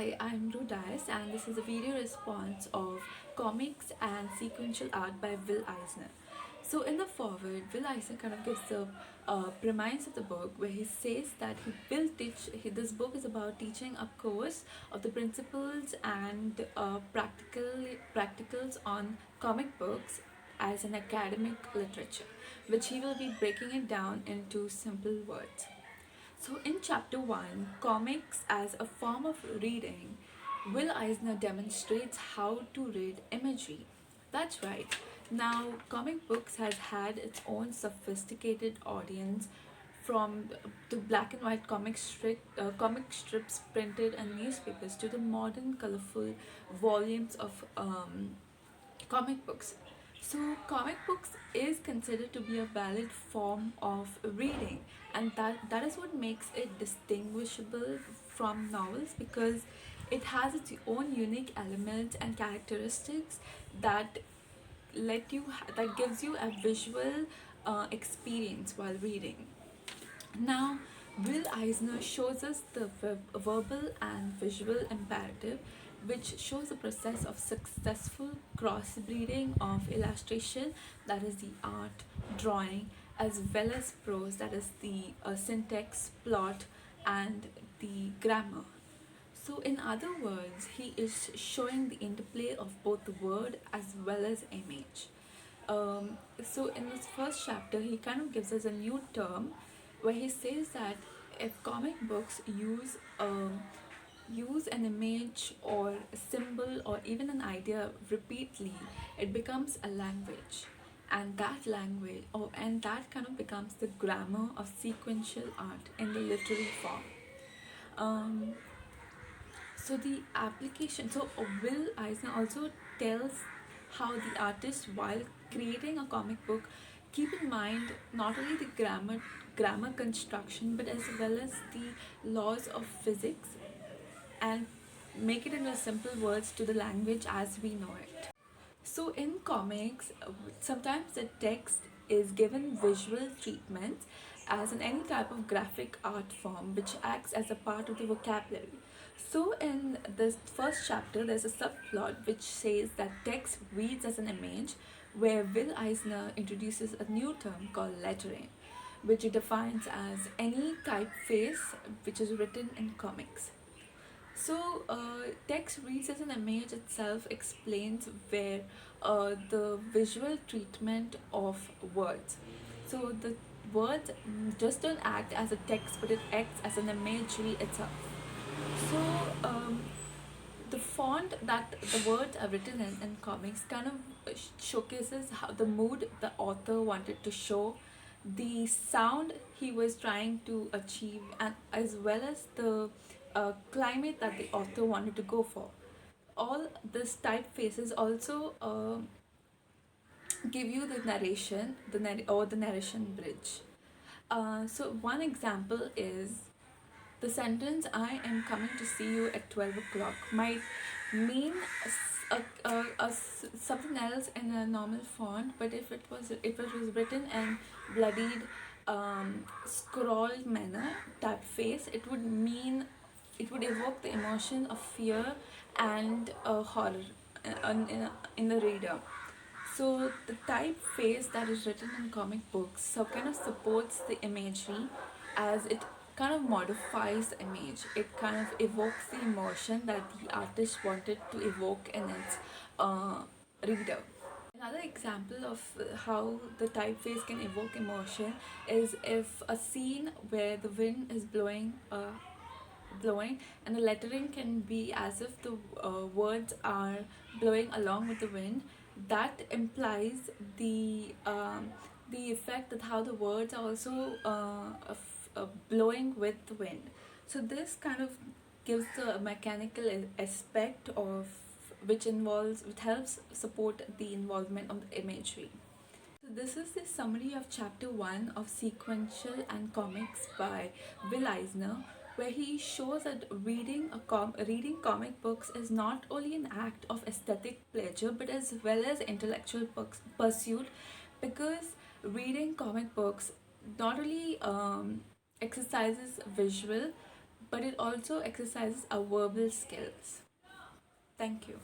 Hi, I'm Rudais, and this is a video response of Comics and Sequential Art by Will Eisner. So, in the foreword, Will Eisner kind of gives the premise of the book where he says that this book is about teaching a course of the principles and practicals on comic books as an academic literature, which he will be breaking it down into simple words. So, in chapter 1, Comics as a Form of Reading, Will Eisner demonstrates how to read imagery. That's right. Now, comic books has had its own sophisticated audience from the black and white comic strips printed in newspapers to the modern colorful volumes of comic books. So, comic books is considered to be a valid form of reading, and that is what makes it distinguishable from novels because it has its own unique elements and characteristics that that gives you a visual experience while reading. Now, Will Eisner shows us the verbal and visual imperative, which shows the process of successful crossbreeding of illustration, that is the art, drawing, as well as prose, that is the syntax, plot, and the grammar. So, in other words, he is showing the interplay of both the word as well as image. So, in this first chapter, he kind of gives us a new term where he says that if comic books use an image or a symbol or even an idea repeatedly, it becomes a language, and that kind of becomes the grammar of sequential art in the literary form. Um, so the application, so Will Eisner also tells how the artist, while creating a comic book, keep in mind not only the grammar construction but as well as the laws of physics and make it into simple words to the language as we know it. So in comics, sometimes the text is given visual treatment as in any type of graphic art form which acts as a part of the vocabulary. So in this first chapter, there's a subplot which says that text reads as an image, where Will Eisner introduces a new term called lettering, which it defines as any typeface which is written in comics. So, text reads as an image itself explains where the visual treatment of words. So, the words just don't act as a text, but it acts as an imagery itself. So, the font that the words are written in comics kind of showcases how the mood the author wanted to show, the sound he was trying to achieve, and as well as the climate that the author wanted to go for. All this typefaces also give you the narration, or the narration bridge. So one example is the sentence "I am coming to see you at 12 o'clock" might mean something else in a normal font, but if it was written in bloodied scrawled manner typeface, it would evoke the emotion of fear and horror in the reader. So the typeface that is written in comic books so kind of supports the imagery as it kind of modifies the image. It kind of evokes the emotion that the artist wanted to evoke in its reader. Another example of how the typeface can evoke emotion is if a scene where the wind is blowing and the lettering can be as if the words are blowing along with the wind, that implies the effect that how the words are also blowing with the wind. So this kind of gives the mechanical aspect of which helps support the involvement of the imagery. So this is the summary of chapter 1 of Sequential and Comics by Will Eisner, where he shows that reading comic books is not only an act of aesthetic pleasure but as well as intellectual pursuit, because reading comic books not only exercises visual but it also exercises our verbal skills. Thank you.